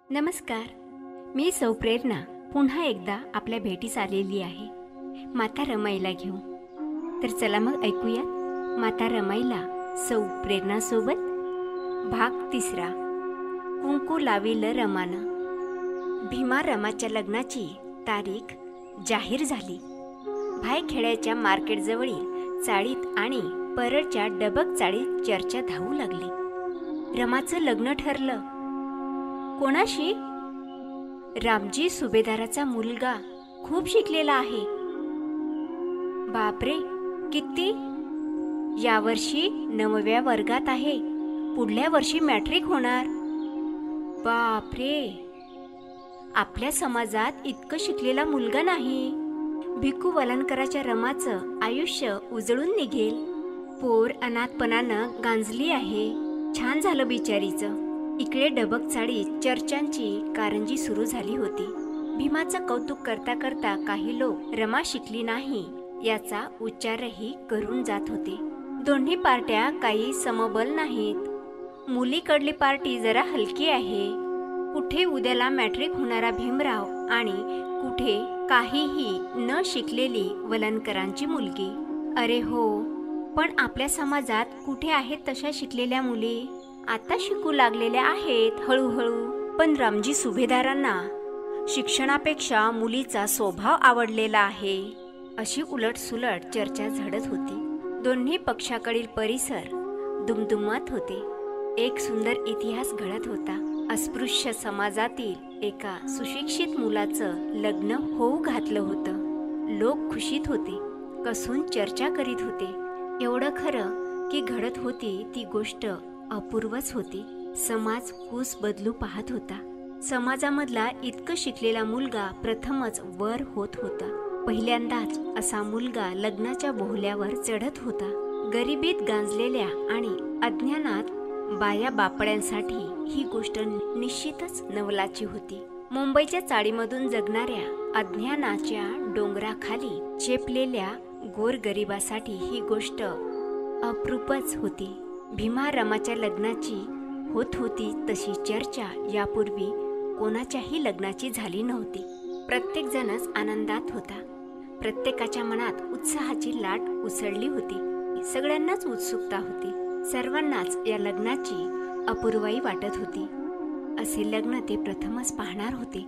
नमस्कार. मी सौ प्रेरणा पुन्हा एकदा आपल्या भेटीस आलेली आहे माता रमाईला घेऊन. तर चला मग ऐकूयात माता रमाईला सौ प्रेरणासोबत भाग 3. कुंकू लाविल रमानं. भीमा रमाच्या लग्नाची तारीख जाहीर झाली. भायखेड्याच्या मार्केटजवळील चाळीत आणि परळच्या डबक चाळीत चर्चा धावू लागली. रमाचं लग्न ठरलं. कोणाशी? रामजी सुभेदाराचा मुलगा, खूप शिकलेला आहे. बापरे, किती? यावर्षी 9व्या वर्गात आहे. पुढल्या वर्षी मॅट्रिक होणार. बापरे, आपल्या समाजात इतकं शिकलेला मुलगा नाही. भिक्खू वलनकराच्या रमाचं आयुष्य उजळून निघेल. पोर अनाथपणानं गांजली आहे. छान झालं बिचारीचं. इकडे डबक चाळीत चर्चांची कारंजी सुरू झाली होती. भीमाचं कौतुक करता करता काही लोक रमा शिकली नाही याचा उच्चारही करून जात होते. दोन्ही पार्ट्या काही समबल नाहीत. मुलीकडली पार्टी जरा हलकी आहे. कुठे उद्याला मॅट्रिक होणारा भीमराव आणि कुठे काहीही न शिकलेली वलनकरांची मुलगी. अरे हो, पण आपल्या समाजात कुठे आहेत तशा शिकलेल्या मुली? आता शिकू लागलेल्या आहेत हळूहळू. पण रामजी सुभेदारांना शिक्षणापेक्षा मुलीचा स्वभाव आवडलेला आहे, अशी उलटसुलट चर्चा झडत होती. दोन्ही पक्षाकडील परिसर दुमदुमत होते. एक सुंदर इतिहास घडत होता. अस्पृश्य समाजातील एका सुशिक्षित मुलाचं लग्न होऊ घातलं होतं. लोक खुशीत होते, कसून चर्चा करीत होते. एवढं खरं की घडत होती ती गोष्ट अपूर्वच होती. समाज कूस बदलू पाहत होता. समाजामधला इतकं शिकलेला मुलगा प्रथमच वर होत होता. पहिल्यांदाच असा मुलगा लग्नाच्या बोहल्यावर चढत होता. गरिबीत गांजलेल्या आणि अज्ञानात बाया बापड्यांसाठी ही गोष्ट निश्चितच नवलाची होती. मुंबईच्या चाळीमधून जगणाऱ्या अज्ञानाच्या डोंगराखाली चेपलेल्या गोरगरिबासाठी ही गोष्ट अप्रूपच होती. भीमा रमाच्या लग्नाची होत होती तशी चर्चा यापूर्वी कोणाच्याही लग्नाची झाली नव्हती. प्रत्येक जणच आनंदात होता. प्रत्येकाच्या मनात उत्साहाची लाट उसळली होती. सगळ्यांनाच उत्सुकता होती. सर्वांनाच या लग्नाची अपूर्वाई वाटत होती. असे लग्न ते प्रथमच पाहणार होते.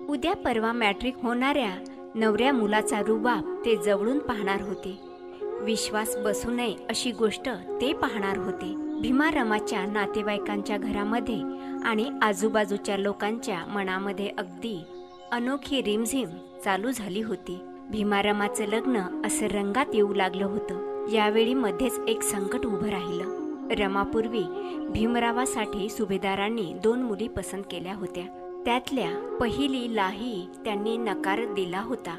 उद्या परवा मॅट्रिक होणाऱ्या नवऱ्या मुलाचा रुबाब ते जवळून पाहणार होते. विश्वास बसू नये अशी गोष्ट ते पाहणार होते. भीमा रमाच्या नातेवाईकांच्या घरामध्ये आणि आजूबाजूच्या लोकांच्या मनामध्ये अगदी अनोखी रिमझिम चालू झाली होती. भीमा रमाचं लग्न असं रंगात येऊ लागलं होतं. यावेळी मध्येच एक संकट उभं राहिलं. रमापूर्वी भीमरावासाठी सुभेदारांनी 2 मुली पसंत केल्या होत्या. त्यातल्या पहिलीलाही त्यांनी नकार दिला होता.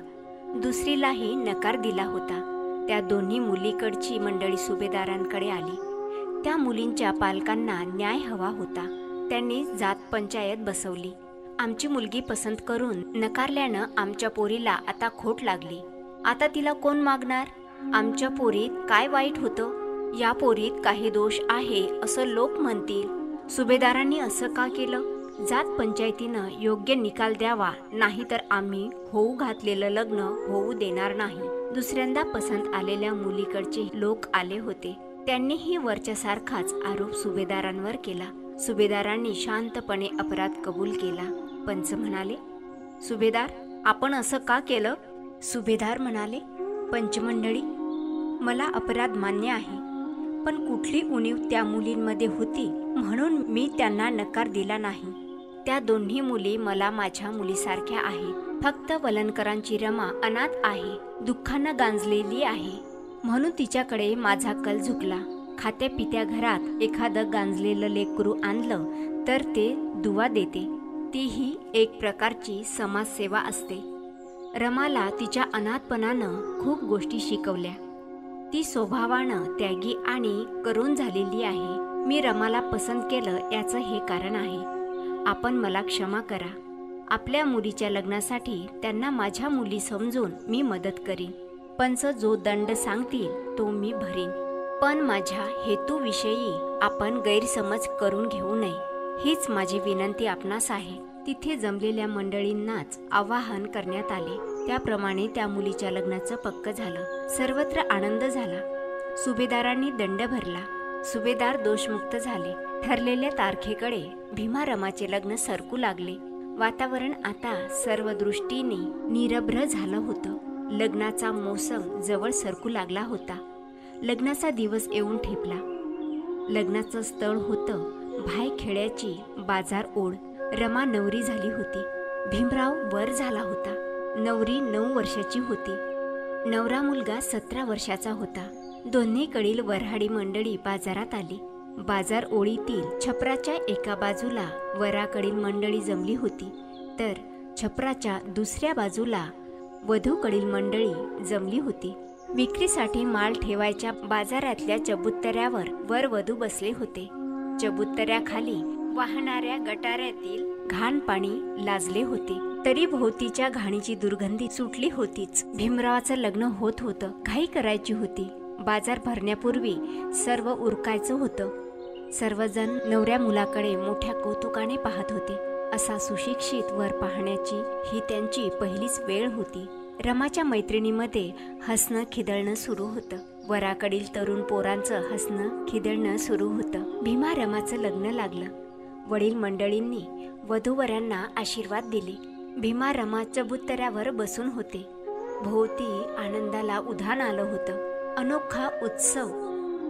दुसरीलाही नकार दिला होता. त्या दोन्ही मुलीकडची मंडळी सुभेदारांकडे आली. त्या मुलींच्या पालकांना न्याय हवा होता. त्यांनी जात पंचायत बसवली. आमची मुलगी पसंत करून नकारल्यानं आमच्या पोरीला आता खोट लागली. आता तिला कोण मागणार? आमच्या पोरीत काय वाईट होतं? या पोरीत काही दोष आहे असं लोक म्हणतील. सुभेदारांनी असं का केलं? जात पंचायतीनं योग्य निकाल द्यावा, नाहीतर आम्ही होऊ घातलेलं लग्न होऊ देणार नाही. दुसऱ्यांदा पसंत आलेल्या मुलीकडचे लोक आले होते. त्यांनीही वरच्यासारखाच आरोप सुभेदारांवर केला. सुभेदारांनी शांतपणे अपराध कबूल केला. पंच म्हणाले, सुभेदार, आपण असं का केलं? सुभेदार म्हणाले, पंचमंडळी, मला अपराध मान्य आहे, पण कुठली उणीव त्या मुलींमध्ये होती म्हणून मी त्यांना नकार दिला नाही. त्या दोन्ही मुली मला माझ्या मुलीसारख्या आहेत. फक्त वलनकरांची रमा अनाथ आहे, दुःखानं गांजलेली आहे, म्हणून तिच्याकडे माझा कल झुकला. खात्या पित्या घरात एखादं गांजलेलं लेकरू आणलं तर ते दुवा देते. तीही एक प्रकारची समाजसेवा असते. रमाला तिच्या अनाथपणानं खूप गोष्टी शिकवल्या. ती स्वभावानं त्यागी आणि करून झालेली आहे. मी रमाला पसंत केलं याचं हे कारण आहे. आपण मला क्षमा करा. आपल्या मुलीच्या लग्नासाठी त्यांना माझ्या मुली समजून मी मदत करीन. पंच जो दंड सांगतील तो मी भरीन. पण माझ्या हेतूविषयी आपण गैरसमज करून घेऊ नये, हीच माझी विनंती आपणास आहे. तिथे जमलेल्या मंडळींनाच आवाहन करण्यात आले. त्याप्रमाणे त्या मुलीच्या लग्नाचं पक्क झालं. सर्वत्र आनंद झाला. सुभेदारांनी दंड भरला. सुभेदार दोषमुक्त झाले. ठरलेल्या तारखेकडे भीमा रमाचे लग्न सरकू लागले. वातावरण आता सर्व दृष्टीने निरभ्र झालं होतं. लग्नाचा मोसम जवळ सरकू लागला होता. लग्नाचा दिवस येऊन ठेपला. लग्नाचं स्थळ होतं भायखेड्याची बाजार ओढ. रमा नवरी झाली होती. भीमराव वर झाला होता. नवरी 9 वर्षाची होती. नवरा मुलगा 17 वर्षाचा होता. दोन्हीकडील वऱ्हाडी मंडळी बाजारात आली. बाजार ओळीतील छपराच्या एका बाजूला वराकडील मंडळी जमली होती, तर छपराच्या दुसऱ्या बाजूला वधूकडील मंडळी जमली होती. विक्रीसाठी माल ठेवायच्या बाजारातल्या चबुतऱ्यावर वर वधू बसले होते. चबुतऱ्याखाली वाहणाऱ्या गटाऱ्यातील घाण पाणी लाजले होते. तरी भोवतीच्या घाणीची दुर्गंधी सुटली होतीच. भीमरावाचं लग्न होत होतं. घाई करायची होती. बाजार भरण्यापूर्वी सर्व उरकायचं होतं. सर्वजण नवऱ्या मुलाकडे मोठ्या कौतुकाने पाहत होते. असा सुशिक्षित वर पाहण्याची ही त्यांची पहिलीच वेळ होती. रमाच्या मैत्रिणीमध्ये हसणं खिदळणं सुरू होतं. वराकडील तरुण पोरांचं हसणं खिदळणं सुरू होतं. भीमा रमाचं लग्न लागलं. वडील मंडळींनी वधूवरांना आशीर्वाद दिले. भीमा रमा चबुतऱ्यावर बसून होते. भोवती आनंदाला उधाण आलं होतं. अनोखा उत्सव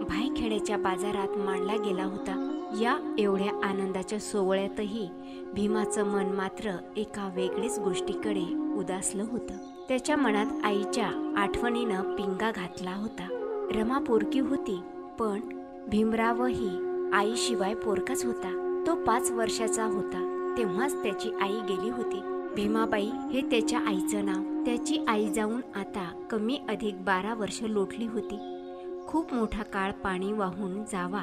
भायखेड्याच्या बाजारात मांडला गेला होता. या एवढ्या आनंदाच्या सोहळ्यातही भीमाचं मन मात्र एका वेगळीच गोष्टीकडे उदासलं होतं. त्याच्या मनात आईच्या आठवणीनं पिंगा घातला होता. रमा पोरकी होती, पण भीमरावही आईशिवाय पोरकाच होता. तो 5 वर्षाचा होता तेव्हाच त्याची आई गेली होती. भीमाबाई हे त्याच्या आईचं नाव. त्याची आई जाऊन आता कमी अधिक 12 वर्ष लोटली होती. खूप मोठा काळ पाणी वाहून जावा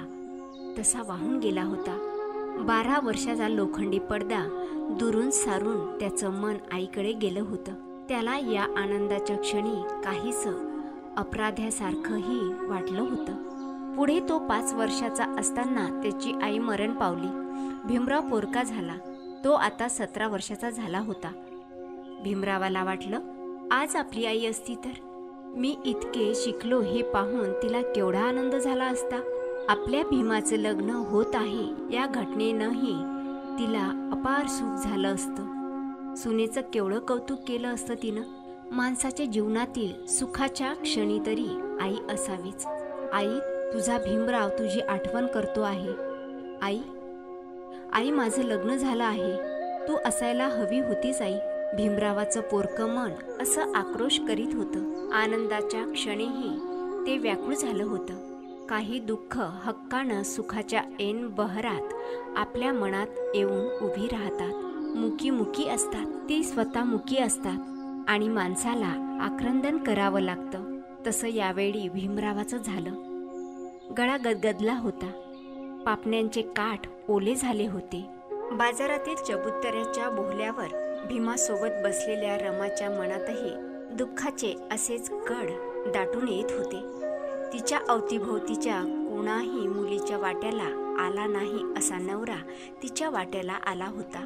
तसा वाहून गेला होता. 12 वर्षाचा लोखंडी पडदा दुरून सारून त्याचं मन आईकडे गेलं होतं. त्याला या आनंदाच्या क्षणी काहीच अपराध्यासारखंही वाटलं होतं. पुढे तो 5 वर्षाचा असताना त्याची आई मरण पावली. भीमराव पोरका झाला. तो आता 17 वर्षाचा झाला होता. भीमरावाला वाटलं, आज आपली आई असती तर मी इतके शिकलो हे पाहून तिला केवढा आनंद झाला असता. आपल्या भीमाचं लग्न होत आहे या घटनेनंही तिला अपार सुख झालं असतं. सुनेचं केवढं कौतुक केलं असतं तिनं. माणसाच्या जीवनातील सुखाच्या क्षणी तरी आई असावीच. आई, तुझा भीमराव तुझी आठवण करतो आहे. आई, आई माझं लग्न झालं आहे. तू असायला हवी होतीस आई. भीमरावाचं पोरकं मन असं आक्रोश करीत होतं. आनंदाच्या क्षणीही ते व्याकुळ झालं होतं. काही दुःख हक्कानं सुखाच्या ऐन बहरात आपल्या मनात येऊन उभी राहतात. मुकी असतात. ती स्वतः मुकी असतात आणि माणसाला आक्रंदन करावं लागतं. तसं यावेळी भीमरावाचं झालं. गळा गदगदला होता. पापण्यांचे काठ ओले झाले होते. बाजारातील चबुतऱ्याच्या बोहल्यावर भीमासोबत बसलेल्या रमाच्या मनातही दुःखाचे असेच कड दाटून येत होते. तिच्या अवतीभोवतीच्या कोणाही मुलीच्या वाट्याला आला नाही असा नवरा तिच्या वाट्याला आला होता.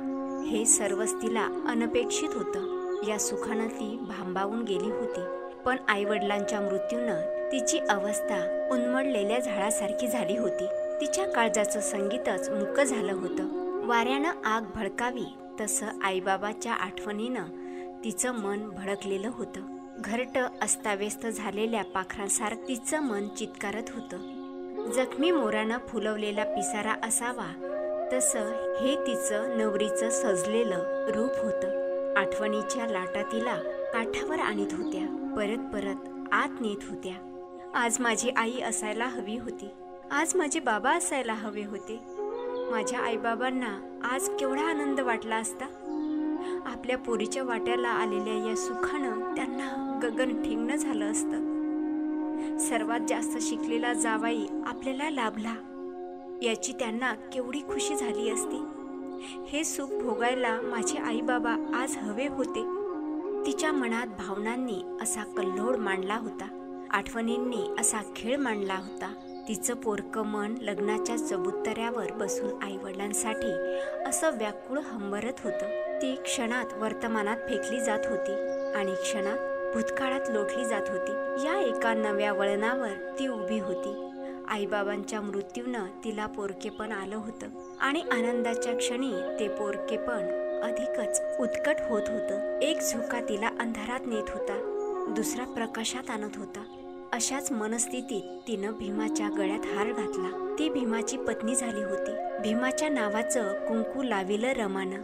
हे सर्वच तिला अनपेक्षित होतं. या सुखानं ती भांबावून गेली होती. पण आईवडिलांच्या मृत्यूनं तिची अवस्था उन्मळलेल्या झाडासारखी झाली होती. तिच्या काळजाचं संगीतच मुकं झालं होतं. वाऱ्यानं आग भडकावी तसं आईबाबाच्या आठवणीनं तिचं मन भडकलेलं होतं. घरटं अस्ताव्यस्त झालेल्या पाखरांसारखं तिचं मन चित्कारत होतं. जखमी मोरानं फुलवलेला पिसारा असावा तसं हे तिचं नवरीचं सजलेलं रूप होतं. आठवणीच्या लाटा तिला काठावर आणीत होत्या. परत आत नेत होत्या. आज माझी आई असायला हवी होती. आज माझे बाबा असायला हवे होते. माझ्या आईबाबांना आज केवढा आनंद वाटला असता. आपल्या पोरीच्या वाट्याला आलेल्या या सुखानं त्यांना गगन ठेंगणं झालं असतं. सर्वात जास्त शिकलेला जावाई आपल्याला लाभला याची त्यांना केवढी खुशी झाली असती. हे सुख भोगायला माझे आई बाबा आज हवे होते. तिच्या मनात भावनांनी असा कल्लोळ मांडला होता. आठवणींनी असा खेळ मांडला होता. तिचं पोरकं मन लग्नाच्या चबुतऱ्यावर बसून आईवडिलांसाठी असं व्याकुळ हंबरत होतं. ती क्षणात वर्तमानात फेकली जात होती आणि क्षणात भूतकाळात लोटली जात होती. या एका नव्या वळणावर ती उभी होती. आईबाबांच्या मृत्यूनं तिला पोरकेपण आलं होतं आणि आनंदाच्या क्षणी ते पोरकेपण अधिकच उत्कट होत होतं. एक झोका तिला अंधारात नेत होता, दुसरा प्रकाशात आणत होता. अशाच मनस्थितीत तिनं भीमाच्या गळ्यात हार घातला. ती भीमाची पत्नी झाली होती. भीमाच्या नावाचं कुंकू लाविलं रमानं.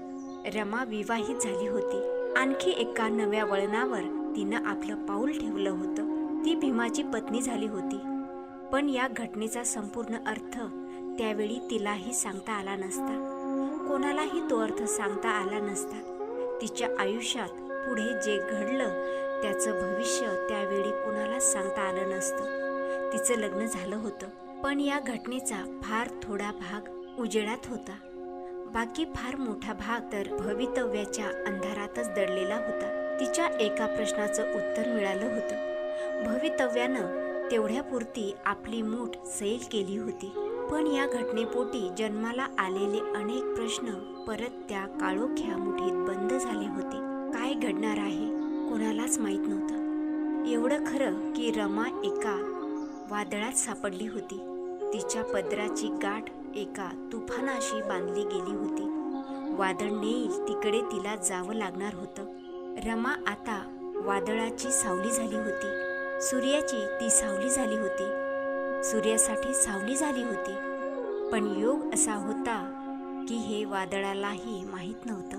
रमा विवाहित झाली होती. आणखी एका नव्या वळणावर तिनं आपलं पाऊल ठेवलं होतं. ती भीमाची पत्नी झाली होती. पण या घटनेचा संपूर्ण अर्थ त्यावेळी तिलाही सांगता आला नसता. कोणालाही तो अर्थ सांगता आला नसता. तिच्या आयुष्यात पुढे जे घडलं त्याचं भविष्य त्यावेळी कोणालाच सांगता आलं नसतं. तिचं लग्न झालं होतं, पण या घटनेचा फार थोडा भाग उजेडात होता. बाकी फार मोठा भाग तर भवितव्याच्या अंधारातच दडलेला होता. तिच्या एका प्रश्नाचं उत्तर मिळालं होतं. भवितव्यानं तेवढ्यापुरती आपली मूठ सैल केली होती. पण या घटनेपोटी जन्माला आलेले अनेक प्रश्न परत त्या काळोख्या मुठीत बंद झाले होते. काय घडणार आहे कोणालाच माहीत नव्हतं. एवढं खरं की रमा एका वादळात सापडली होती. तिच्या पदराची गाठ एका तुफानाशी बांधली गेली होती. वादळ नेईल तिकडे तिला जावं लागणार होतं. रमा आता वादळाची सावली झाली होती. सूर्याची ती सावली झाली होती. सूर्यासाठी सावली झाली होती. पण योग असा होता की हे वादळालाही माहीत नव्हतं,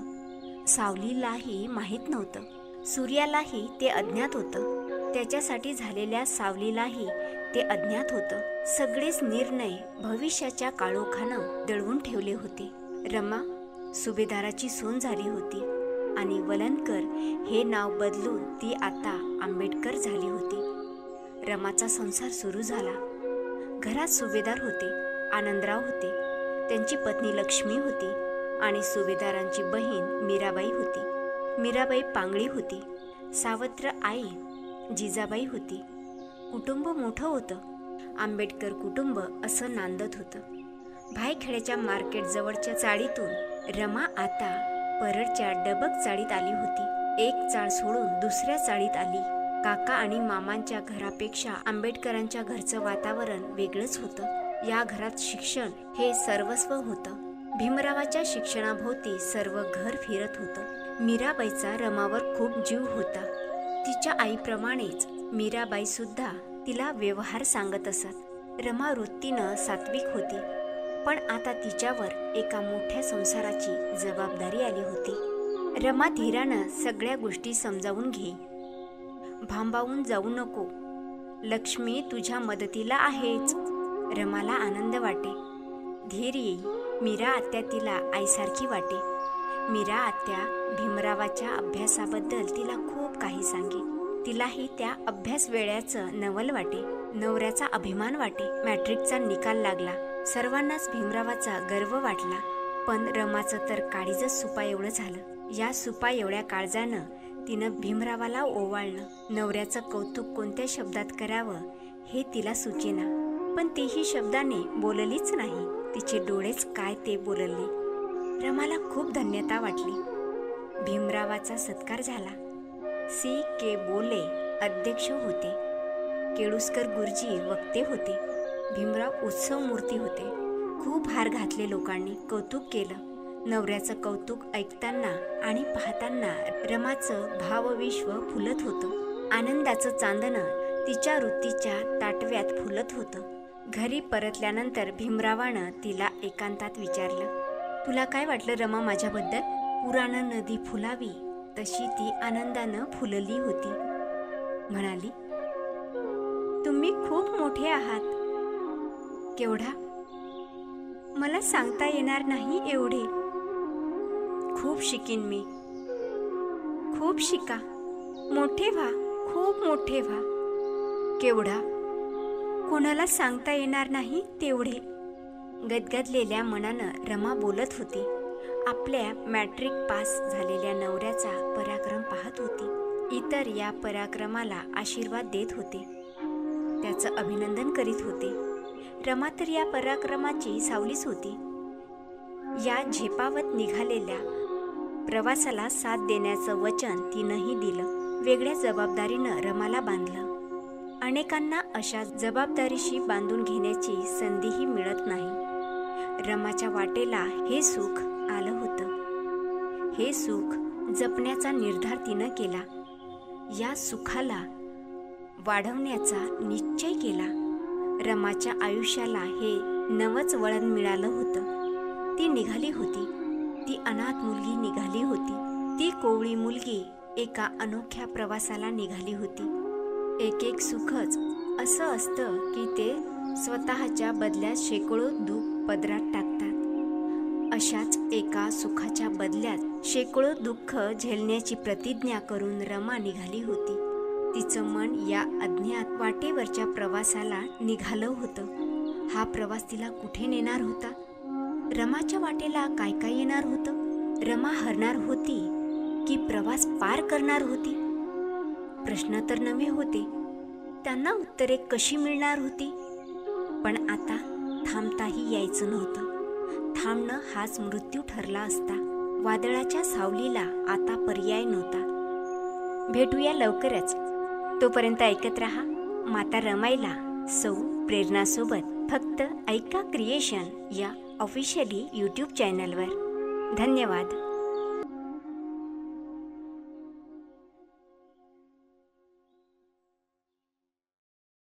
सावलीलाही माहीत नव्हतं, सूर्यालाही ते अज्ञात होतं, त्याच्यासाठी झालेल्या सावलीलाही ते अज्ञात होतं. सगळेच निर्णय भविष्याच्या काळोखानं दळवून ठेवले होते. रमा सुभेदाराची सून झाली होती आणि वलनकर हे नाव बदलून ती आता आंबेडकर झाली होती. रमाचा संसार सुरू झाला. घरात सुभेदार होते, आनंदराव होते, त्यांची पत्नी लक्ष्मी होती आणि सुभेदारांची बहीण मीराबाई होती. मीराबाई पांगळी होती. सावत्र आई जिजाबाई होती. कुटुंब मोठं होतं. आंबेडकर कुटुंब असं नांदत होतं. भायखेड्याच्या मार्केट जवळच्या चाळीतून रमा आता परडच्या डबक चाळीत आली होती. एक चाळ सोडून दुसऱ्या चाळीत आली. काका आणि मामांच्या घरापेक्षा आंबेडकरांच्या घरचं वातावरण वेगळंच होतं. या घरात शिक्षण हे सर्वस्व होतं. भीमरावाच्या शिक्षणाभोवती सर्व घर फिरत होतं. मीराबाईचा रमावर खूप जीव होता. तिच्या आईप्रमाणेच मीराबाई सुद्धा तिला व्यवहार सांगत असत. रमा वृत्तीनं सात्विक होती, पण आता तिच्यावर एका मोठ्या संसाराची जबाबदारी आली होती. रमा धीरानं सगळ्या गोष्टी समजावून घे. भांबावून जाऊ नको. लक्ष्मी तुझ्या मदतीला आहेच. रमाला आनंद वाटे. धीर येई. मीरा आत्या तिला आईसारखी वाटे. मीरा आत्या भीमरावाच्या अभ्यासाबद्दल तिला खूप काही सांगे. तिलाही त्या अभ्यास वेळ्याचं नवल वाटे. नवऱ्याचा अभिमान वाटे. मॅट्रिकचा निकाल लागला. सर्वांनाच भीमरावाचा गर्व वाटला. पण रमाचं तर काळीजच सुपा एवढं झालं. या सुपा एवढ्या काळजानं तिनं भीमरावाला ओवाळलं. नवऱ्याचं कौतुक कोणत्या शब्दात करावं हे तिला सुचेना, पण तेही शब्दाने बोललीच नाही. तिचे डोळेच काय ते बोलले. रमाला खूप धन्यता वाटली. भीमरावाचा सत्कार झाला. सी के बोले अध्यक्ष होते. केळुस्कर गुरुजी वक्ते होते. भीमराव उत्सव मूर्ती होते. खूप हार घातले. लोकांनी कौतुक केलं. नवऱ्याचं कौतुक ऐकताना आणि पाहताना रमाचं भावविश्व फुलत होतं. आनंदाचं चांदणं तिच्या वृत्तीच्या ताटव्यात फुलत होतं. घरी परतल्यानंतर भीमरावानं तिला एकांतात विचारलं, तुला काय वाटलं रमा माझ्याबद्दल? पुरानं नदी फुलावी तशी ती आनंदानं फुलली होती. म्हणाली, तुम्ही खूप मोठे आहात. केवढा? मला सांगता येणार नाही एवढे. खूप शिकीन मी. खूप शिका. मोठे व्हा. खूप मोठे व्हा. केवढा? कोणाला सांगता येणार नाही तेवढे. गदगदलेल्या मनानं रमा बोलत होती. आपल्या मॅट्रिक पास झालेल्या नवऱ्याचा पराक्रम पाहत होती. इतर या पराक्रमाला आशीर्वाद देत होते. त्याचं अभिनंदन करीत होते. रमा तर या पराक्रमाची सावलीच होती. या झेपावत निघालेल्या प्रवासाला साथ देण्याचं वचन तिनंही दिलं. वेगळ्या जबाबदारीनं रमाला बांधलं. अनेकांना अशा जबाबदारीशी बांधून घेण्याची संधीही मिळत नाही. रमाच्या वाटेला हे सुख आलं होतं. हे सुख जपण्याचा निर्धार तिनं केला. या सुखाला वाढवण्याचा निश्चय केला. रमाच्या आयुष्याला हे नवंच वळण मिळालं होतं. ती निघाली होती. ती अनाथ मुलगी निघाली होती. ती कोवळी मुलगी एका अनोख्या प्रवासाला निघाली होती. एक एक सुखच असं असतं की ते स्वतःच्या बदल्यात शेकडो दुःख पदरात टाकतात. अशाच एका सुखाच्या बदल्यात शेकडो दुःख झेलण्याची प्रतिज्ञा करून रमा निघाली होती. तिचं मन या अज्ञात वाटेवरच्या प्रवासाला निघालं होतं. हा प्रवास तिला कुठे नेणार होता? रमाच्या वाटेला काय काय येणार होतं? रमा हरणार होती की प्रवास पार करणार होती? प्रश्न तर नवे होते. त्यांना उत्तरे कशी मिळणार होती? पण आता थांबताही यायचं नव्हतं. थांबणं हाच मृत्यू ठरला असता. वादळाच्या सावलीला आता पर्याय नव्हता. भेटूया लवकरच. तोपर्यंत ऐकत रहा माता रमाईला सौ प्रेरणासोबत फक्त ऐका क्रिएशन या ऑफिशियली यूट्यूब चॅनलवर. धन्यवाद.